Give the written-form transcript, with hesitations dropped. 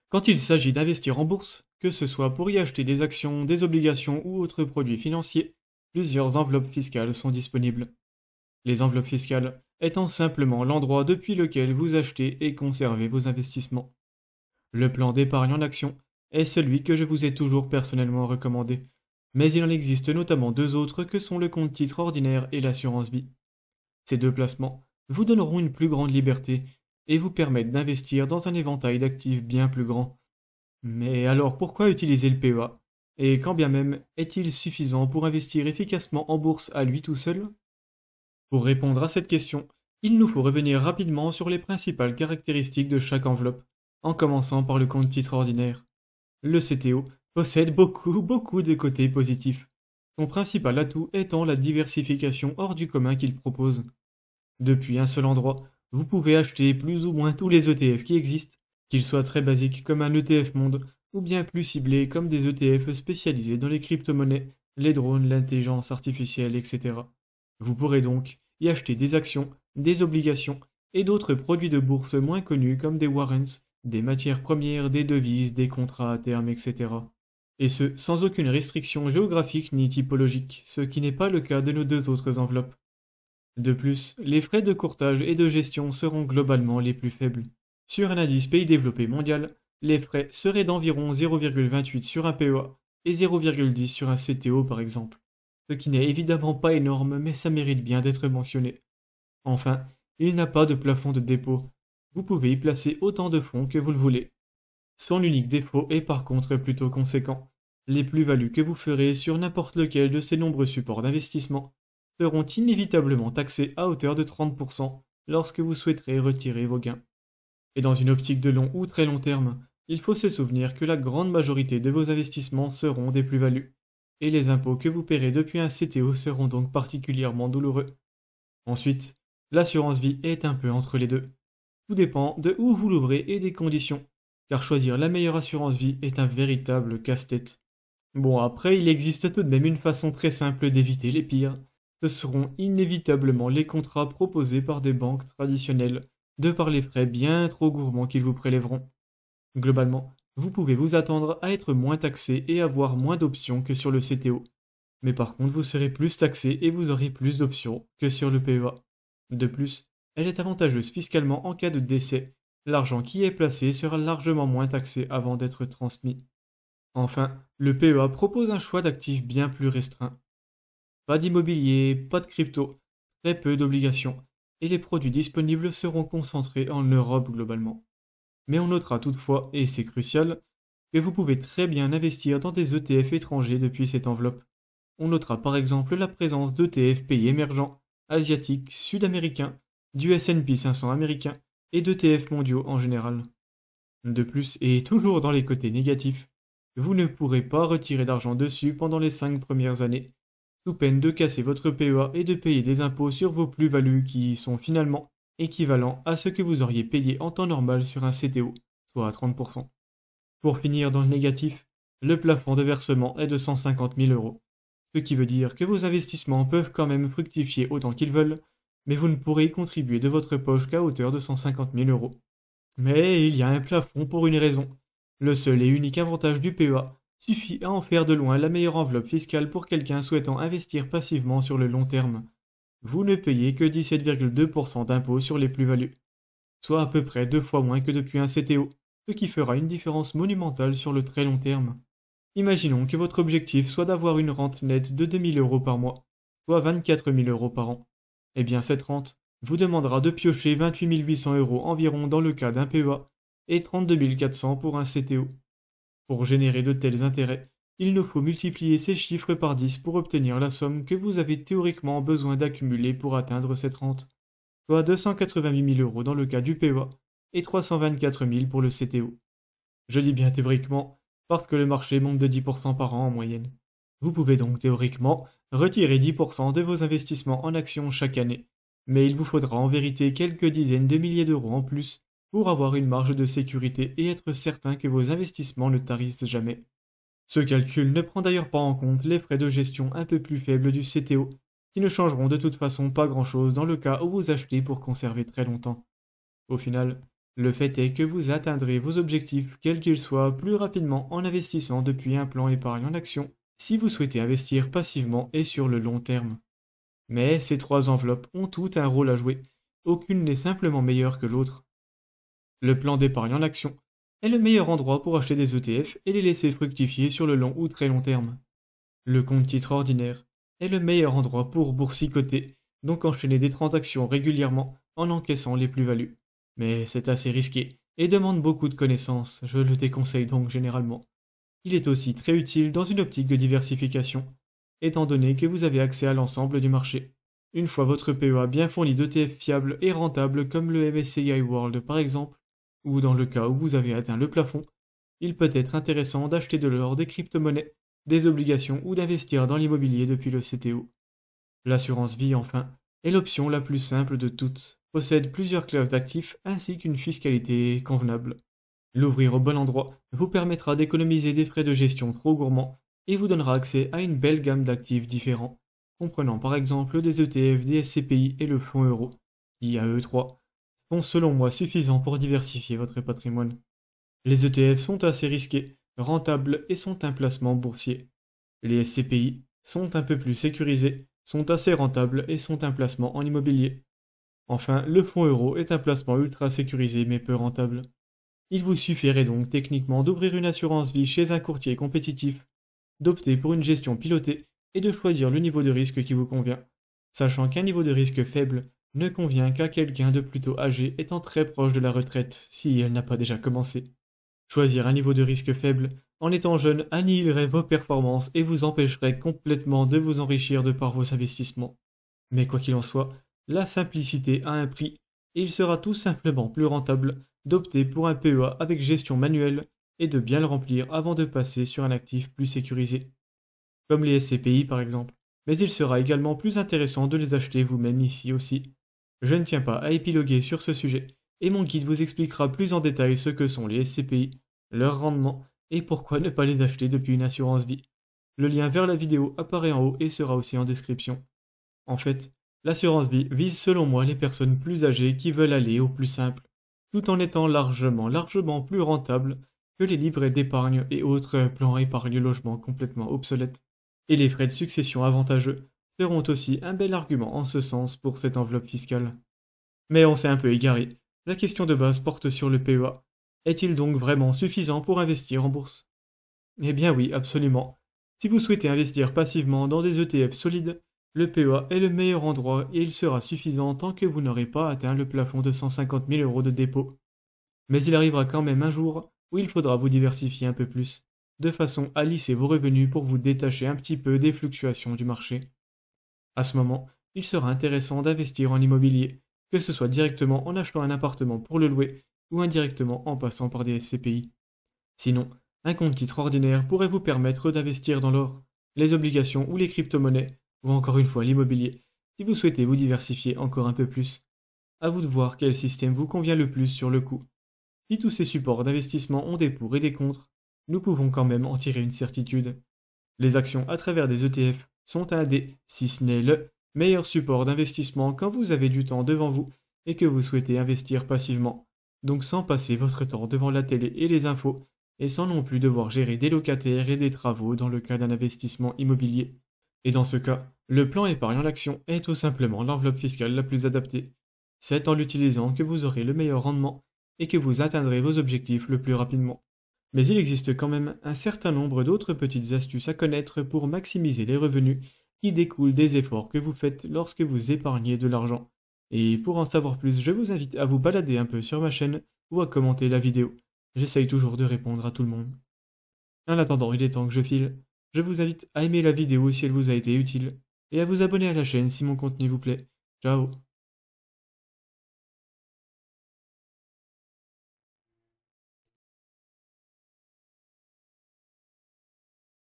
Quand il s'agit d'investir en bourse, que ce soit pour y acheter des actions, des obligations ou autres produits financiers, plusieurs enveloppes fiscales sont disponibles. Les enveloppes fiscales étant simplement l'endroit depuis lequel vous achetez et conservez vos investissements. Le plan d'épargne en actions est celui que je vous ai toujours personnellement recommandé, mais il en existe notamment deux autres que sont le compte titre ordinaire et l'assurance vie. Ces deux placements vous donneront une plus grande liberté et vous permettent d'investir dans un éventail d'actifs bien plus grand. Mais alors pourquoi utiliser le PEA? Et quand bien même est-il suffisant pour investir efficacement en bourse à lui tout seul? Pour répondre à cette question, il nous faut revenir rapidement sur les principales caractéristiques de chaque enveloppe, en commençant par le compte titre ordinaire. Le CTO possède beaucoup de côtés positifs, son principal atout étant la diversification hors du commun qu'il propose. Depuis un seul endroit, vous pouvez acheter plus ou moins tous les ETF qui existent, qu'ils soient très basiques comme un ETF monde, ou bien plus ciblés comme des ETF spécialisés dans les crypto-monnaies, les drones, l'intelligence artificielle, etc. Vous pourrez donc y acheter des actions, des obligations et d'autres produits de bourse moins connus comme des warrants, des matières premières, des devises, des contrats à terme, etc. Et ce, sans aucune restriction géographique ni typologique, ce qui n'est pas le cas de nos deux autres enveloppes. De plus, les frais de courtage et de gestion seront globalement les plus faibles. Sur un indice pays développé mondial, les frais seraient d'environ 0,28 sur un PEA et 0,10 sur un CTO par exemple. Ce qui n'est évidemment pas énorme, mais ça mérite bien d'être mentionné. Enfin, il n'a pas de plafond de dépôt. Vous pouvez y placer autant de fonds que vous le voulez. Son unique défaut est par contre plutôt conséquent. Les plus-values que vous ferez sur n'importe lequel de ces nombreux supports d'investissement seront inévitablement taxées à hauteur de 30% lorsque vous souhaiterez retirer vos gains. Et dans une optique de long ou très long terme, il faut se souvenir que la grande majorité de vos investissements seront des plus-values, et les impôts que vous paierez depuis un CTO seront donc particulièrement douloureux. Ensuite, l'assurance vie est un peu entre les deux. Tout dépend de où vous l'ouvrez et des conditions, car choisir la meilleure assurance vie est un véritable casse-tête. Bon, après, il existe tout de même une façon très simple d'éviter les pires. Ce seront inévitablement les contrats proposés par des banques traditionnelles, de par les frais bien trop gourmands qu'ils vous prélèveront. Globalement, vous pouvez vous attendre à être moins taxé et avoir moins d'options que sur le CTO. Mais par contre, vous serez plus taxé et vous aurez plus d'options que sur le PEA. De plus, elle est avantageuse fiscalement en cas de décès. L'argent qui y est placé sera largement moins taxé avant d'être transmis. Enfin, le PEA propose un choix d'actifs bien plus restreint. Pas d'immobilier, pas de crypto, très peu d'obligations, et les produits disponibles seront concentrés en Europe globalement. Mais on notera toutefois, et c'est crucial, que vous pouvez très bien investir dans des ETF étrangers depuis cette enveloppe. On notera par exemple la présence d'ETF pays émergents, asiatiques, sud-américains, du S&P 500 américain et d'ETF mondiaux en général. De plus, et toujours dans les côtés négatifs, vous ne pourrez pas retirer d'argent dessus pendant les 5 premières années, sous peine de casser votre PEA et de payer des impôts sur vos plus-values qui sont finalement équivalents à ce que vous auriez payé en temps normal sur un CTO, soit à 30%. Pour finir dans le négatif, le plafond de versement est de 150 000 euros, ce qui veut dire que vos investissements peuvent quand même fructifier autant qu'ils veulent, mais vous ne pourrez y contribuer de votre poche qu'à hauteur de 150 000 euros. Mais il y a un plafond pour une raison. Le seul et unique avantage du PEA suffit à en faire de loin la meilleure enveloppe fiscale pour quelqu'un souhaitant investir passivement sur le long terme. Vous ne payez que 17,2% d'impôts sur les plus-values, soit à peu près 2 fois moins que depuis un CTO, ce qui fera une différence monumentale sur le très long terme. Imaginons que votre objectif soit d'avoir une rente nette de 2 000 euros par mois, soit 24 000 euros par an. Eh bien cette rente vous demandera de piocher 28 800 euros environ dans le cas d'un PEA et 32 400 pour un CTO. Pour générer de tels intérêts, il nous faut multiplier ces chiffres par 10 pour obtenir la somme que vous avez théoriquement besoin d'accumuler pour atteindre cette rente, soit 288 000 euros dans le cas du PEA et 324 000 pour le CTO. Je dis bien théoriquement, parce que le marché monte de 10% par an en moyenne. Vous pouvez donc théoriquement retirer 10% de vos investissements en actions chaque année, mais il vous faudra en vérité quelques dizaines de milliers d'euros en plus pour avoir une marge de sécurité et être certain que vos investissements ne tarissent jamais. Ce calcul ne prend d'ailleurs pas en compte les frais de gestion un peu plus faibles du CTO, qui ne changeront de toute façon pas grand-chose dans le cas où vous achetez pour conserver très longtemps. Au final, Le fait est que vous atteindrez vos objectifs, quels qu'ils soient, plus rapidement en investissant depuis un plan épargne en action, si vous souhaitez investir passivement et sur le long terme. Mais ces trois enveloppes ont toutes un rôle à jouer, aucune n'est simplement meilleure que l'autre. Le plan d'épargne en action est le meilleur endroit pour acheter des ETF et les laisser fructifier sur le long ou très long terme. Le compte titre ordinaire est le meilleur endroit pour boursicoter, donc enchaîner des transactions régulièrement en encaissant les plus-values. Mais c'est assez risqué et demande beaucoup de connaissances, je le déconseille donc généralement. Il est aussi très utile dans une optique de diversification, étant donné que vous avez accès à l'ensemble du marché. Une fois votre PEA bien fourni d'ETF fiables et rentables comme le MSCI World par exemple, ou dans le cas où vous avez atteint le plafond, il peut être intéressant d'acheter de l'or, des crypto-monnaies, des obligations ou d'investir dans l'immobilier depuis le CTO. L'assurance vie, enfin, est l'option la plus simple de toutes, possède plusieurs classes d'actifs ainsi qu'une fiscalité convenable. L'ouvrir au bon endroit vous permettra d'économiser des frais de gestion trop gourmands et vous donnera accès à une belle gamme d'actifs différents, comprenant par exemple des ETF, des SCPI et le fonds euro, qui à eux trois sont selon moi suffisants pour diversifier votre patrimoine. Les ETF sont assez risqués, rentables et sont un placement boursier. Les SCPI sont un peu plus sécurisés, sont assez rentables et sont un placement en immobilier. Enfin, le fonds euro est un placement ultra sécurisé mais peu rentable. Il vous suffirait donc techniquement d'ouvrir une assurance vie chez un courtier compétitif, d'opter pour une gestion pilotée et de choisir le niveau de risque qui vous convient, sachant qu'un niveau de risque faible ne convient qu'à quelqu'un de plutôt âgé étant très proche de la retraite si elle n'a pas déjà commencé. Choisir un niveau de risque faible en étant jeune annihilerait vos performances et vous empêcherait complètement de vous enrichir de par vos investissements. Mais quoi qu'il en soit, la simplicité a un prix et il sera tout simplement plus rentable d'opter pour un PEA avec gestion manuelle et de bien le remplir avant de passer sur un actif plus sécurisé, comme les SCPI par exemple. Mais il sera également plus intéressant de les acheter vous-même ici aussi. Je ne tiens pas à épiloguer sur ce sujet, et mon guide vous expliquera plus en détail ce que sont les SCPI, leur rendement, et pourquoi ne pas les acheter depuis une assurance vie. Le lien vers la vidéo apparaît en haut et sera aussi en description. En fait, l'assurance vie vise selon moi les personnes plus âgées qui veulent aller au plus simple, tout en étant largement plus rentable que les livrets d'épargne et autres plans épargne-logement complètement obsolètes. Et les frais de succession avantageux seront aussi un bel argument en ce sens pour cette enveloppe fiscale. Mais on s'est un peu égaré. La question de base porte sur le PEA. Est-il donc vraiment suffisant pour investir en bourse? Eh bien oui, absolument. Si vous souhaitez investir passivement dans des ETF solides, le PEA est le meilleur endroit et il sera suffisant tant que vous n'aurez pas atteint le plafond de 150 000 € de dépôt. Mais il arrivera quand même un jour où il faudra vous diversifier un peu plus, de façon à lisser vos revenus pour vous détacher un petit peu des fluctuations du marché. À ce moment, il sera intéressant d'investir en immobilier, que ce soit directement en achetant un appartement pour le louer ou indirectement en passant par des SCPI. Sinon, un compte titre ordinaire pourrait vous permettre d'investir dans l'or, les obligations ou les crypto-monnaies, ou encore une fois l'immobilier, si vous souhaitez vous diversifier encore un peu plus. À vous de voir quel système vous convient le plus sur le coup. Si tous ces supports d'investissement ont des pour et des contre, nous pouvons quand même en tirer une certitude. Les actions à travers des ETF sont un des, si ce n'est le, meilleur support d'investissement quand vous avez du temps devant vous et que vous souhaitez investir passivement, donc sans passer votre temps devant la télé et les infos, et sans non plus devoir gérer des locataires et des travaux dans le cas d'un investissement immobilier. Et dans ce cas, le plan épargne en action est tout simplement l'enveloppe fiscale la plus adaptée. C'est en l'utilisant que vous aurez le meilleur rendement et que vous atteindrez vos objectifs le plus rapidement. Mais il existe quand même un certain nombre d'autres petites astuces à connaître pour maximiser les revenus qui découlent des efforts que vous faites lorsque vous épargnez de l'argent. Et pour en savoir plus, je vous invite à vous balader un peu sur ma chaîne ou à commenter la vidéo. J'essaye toujours de répondre à tout le monde. En attendant, il est temps que je file. Je vous invite à aimer la vidéo si elle vous a été utile, et à vous abonner à la chaîne si mon contenu vous plaît. Ciao!